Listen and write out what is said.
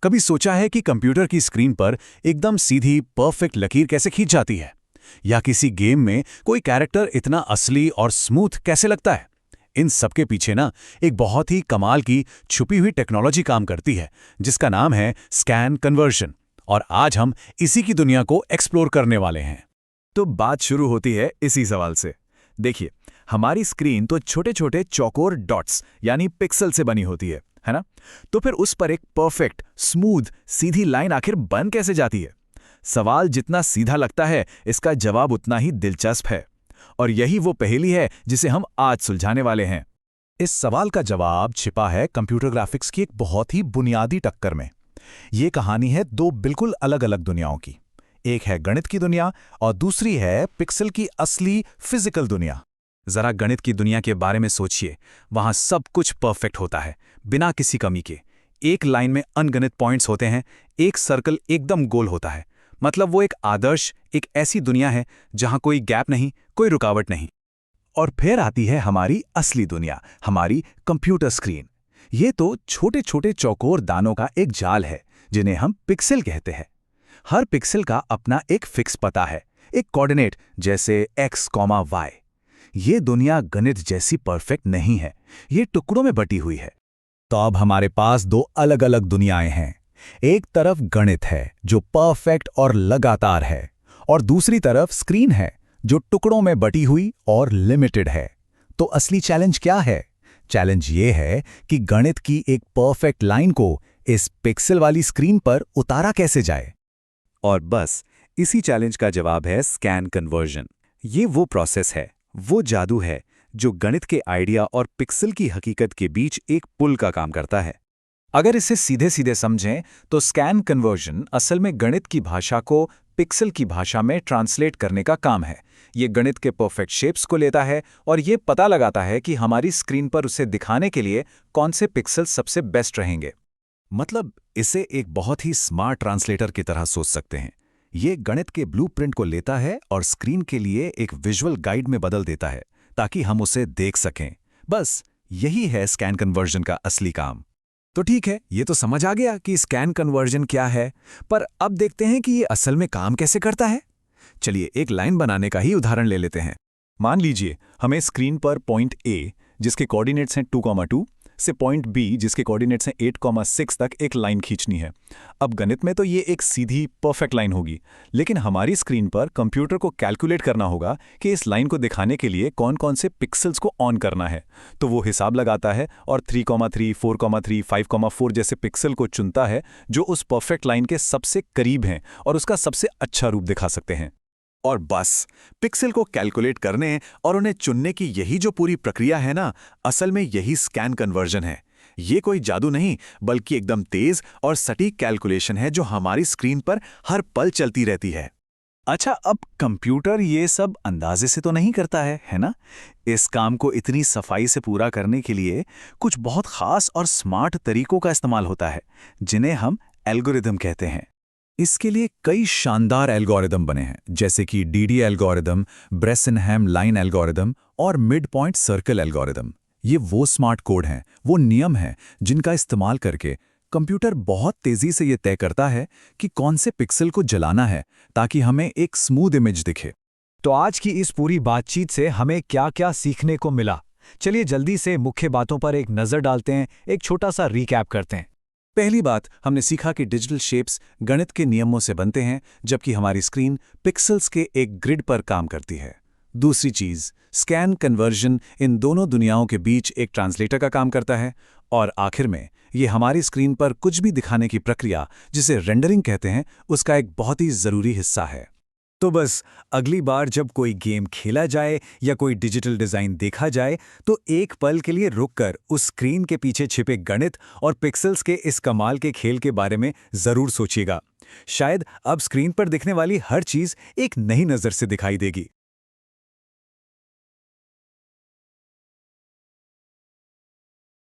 कभी सोचा है कि कंप्यूटर की स्क्रीन पर एकदम सीधी परफेक्ट लकीर कैसे खींच जाती है? या किसी गेम में कोई कैरेक्टर इतना असली और स्मूथ कैसे लगता है? इन सब के पीछे ना एक बहुत ही कमाल की छुपी हुई टेक्नोलॉजी काम करती है, जिसका नाम है स्कैन कन्वर्जन। और आज हम इसी की दुनिया को एक्सप्लोर करने वाले हैं। तो बात शुरू होती है इसी सवाल से। देखिए, हमारी स्क्रीन तो छोटे छोटे चौकोर डॉट्स यानी पिक्सल से बनी होती है ना? तो फिर उस पर एक परफेक्ट स्मूथ सीधी लाइन आखिर बन कैसे जाती है? सवाल जितना सीधा लगता है, इसका जवाब उतना ही दिलचस्प है। और यही वो पहेली है जिसे हम आज सुलझाने वाले हैं। इस सवाल का जवाब छिपा है कंप्यूटर ग्राफिक्स की एक बहुत ही बुनियादी टक्कर में। ये कहानी है दो बिल्कुल अलग अलग दुनियाओं की। एक है गणित की दुनिया और दूसरी है पिक्सल की असली फिजिकल दुनिया। जरा गणित की दुनिया के बारे में सोचिए। वहां सब कुछ परफेक्ट होता है, बिना किसी कमी के। एक लाइन में अनगिनत पॉइंट्स होते हैं, एक सर्कल एकदम गोल होता है। मतलब वो एक आदर्श, एक ऐसी दुनिया है जहां कोई गैप नहीं, कोई रुकावट नहीं। और फिर आती है हमारी असली दुनिया, हमारी कंप्यूटर स्क्रीन। ये तो छोटे छोटे चौकोर दानों का एक जाल है, जिन्हें हम पिक्सल कहते हैं। हर पिक्सल का अपना एक फिक्स पता है, एक कोऑर्डिनेट, जैसे x, y। ये दुनिया गणित जैसी परफेक्ट नहीं है, ये टुकड़ों में बटी हुई है। तो अब हमारे पास दो अलग अलग दुनियाएं हैं। एक तरफ गणित है जो परफेक्ट और लगातार है, और दूसरी तरफ स्क्रीन है जो टुकड़ों में बटी हुई और लिमिटेड है। तो असली चैलेंज क्या है? चैलेंज ये है कि गणित की एक परफेक्ट लाइन को इस पिक्सल वाली स्क्रीन पर उतारा कैसे जाए। और बस इसी चैलेंज का जवाब है स्कैन कन्वर्जन। ये वो प्रोसेस है, वो जादू है जो गणित के आइडिया और पिक्सल की हकीकत के बीच एक पुल का काम करता है। अगर इसे सीधे सीधे समझें तो स्कैन कन्वर्जन असल में गणित की भाषा को पिक्सल की भाषा में ट्रांसलेट करने का काम है। ये गणित के परफेक्ट शेप्स को लेता है और ये पता लगाता है कि हमारी स्क्रीन पर उसे दिखाने के लिए कौन से पिक्सल सबसे बेस्ट रहेंगे। मतलब इसे एक बहुत ही स्मार्ट ट्रांसलेटर की तरह सोच सकते हैं। ये गणित के ब्लूप्रिंट को लेता है और स्क्रीन के लिए एक विजुअल गाइड में बदल देता है, ताकि हम उसे देख सकें। बस यही है स्कैन कन्वर्जन का असली काम। तो ठीक है, ये तो समझ आ गया कि स्कैन कन्वर्जन क्या है, पर अब देखते हैं कि ये असल में काम कैसे करता है। चलिए एक लाइन बनाने का ही उदाहरण ले लेते हैं। मान लीजिए हमें स्क्रीन पर पॉइंट A, जिसके कोऑर्डिनेट्स हैं 2,2, से पॉइंट B, जिसके कोऑर्डिनेट्स हैं 8,6 तक एक लाइन खींचनी है। अब गणित में तो ये एक सीधी परफेक्ट लाइन होगी, लेकिन हमारी स्क्रीन पर कंप्यूटर को कैलकुलेट करना होगा कि इस लाइन को दिखाने के लिए कौन कौन से पिक्सल्स को ऑन करना है। तो वो हिसाब लगाता है और 3,3, 4,3, 5,4 जैसे पिक्सल को चुनता है जो उस परफेक्ट लाइन के सबसे करीब हैं और उसका सबसे अच्छा रूप दिखा सकते हैं। और बस पिक्सल को कैलकुलेट करने और उन्हें चुनने की यही जो पूरी प्रक्रिया है ना, असल में यही स्कैन कन्वर्जन है। ये कोई जादू नहीं, बल्कि एकदम तेज और सटीक कैलकुलेशन है जो हमारी स्क्रीन पर हर पल चलती रहती है। अच्छा, अब कंप्यूटर ये सब अंदाजे से तो नहीं करता है ना? इस काम को इतनी सफाई से पूरा करने के लिए कुछ बहुत खास और स्मार्ट तरीकों का इस्तेमाल होता है, जिन्हें हम एल्गोरिदम कहते हैं। इसके लिए कई शानदार एल्गोरिदम बने हैं, जैसे कि डीडी एल्गोरिदम, ब्रेसेनहैम लाइन एल्गोरिदम और मिड पॉइंट सर्कल एल्गोरिदम। ये वो स्मार्ट कोड हैं, वो नियम हैं जिनका इस्तेमाल करके कंप्यूटर बहुत तेजी से ये तय करता है कि कौन से पिक्सल को जलाना है, ताकि हमें एक स्मूथ इमेज दिखे। तो आज की इस पूरी बातचीत से हमें क्या क्या सीखने को मिला? चलिए जल्दी से मुख्य बातों पर एक नज़र डालते हैं, एक छोटा सा रिकैप करते हैं। पहली बात, हमने सीखा कि डिजिटल शेप्स गणित के नियमों से बनते हैं, जबकि हमारी स्क्रीन पिक्सल्स के एक ग्रिड पर काम करती है। दूसरी चीज़, स्कैन कन्वर्जन इन दोनों दुनियाओं के बीच एक ट्रांसलेटर का काम करता है। और आखिर में, ये हमारी स्क्रीन पर कुछ भी दिखाने की प्रक्रिया, जिसे रेंडरिंग कहते हैं, उसका एक बहुत ही ज़रूरी हिस्सा है। तो बस अगली बार जब कोई गेम खेला जाए या कोई डिजिटल डिज़ाइन देखा जाए, तो एक पल के लिए रुककर उस स्क्रीन के पीछे छिपे गणित और पिक्सल्स के इस कमाल के खेल के बारे में ज़रूर सोचिएगा। शायद अब स्क्रीन पर दिखने वाली हर चीज़ एक नई नज़र से दिखाई देगी।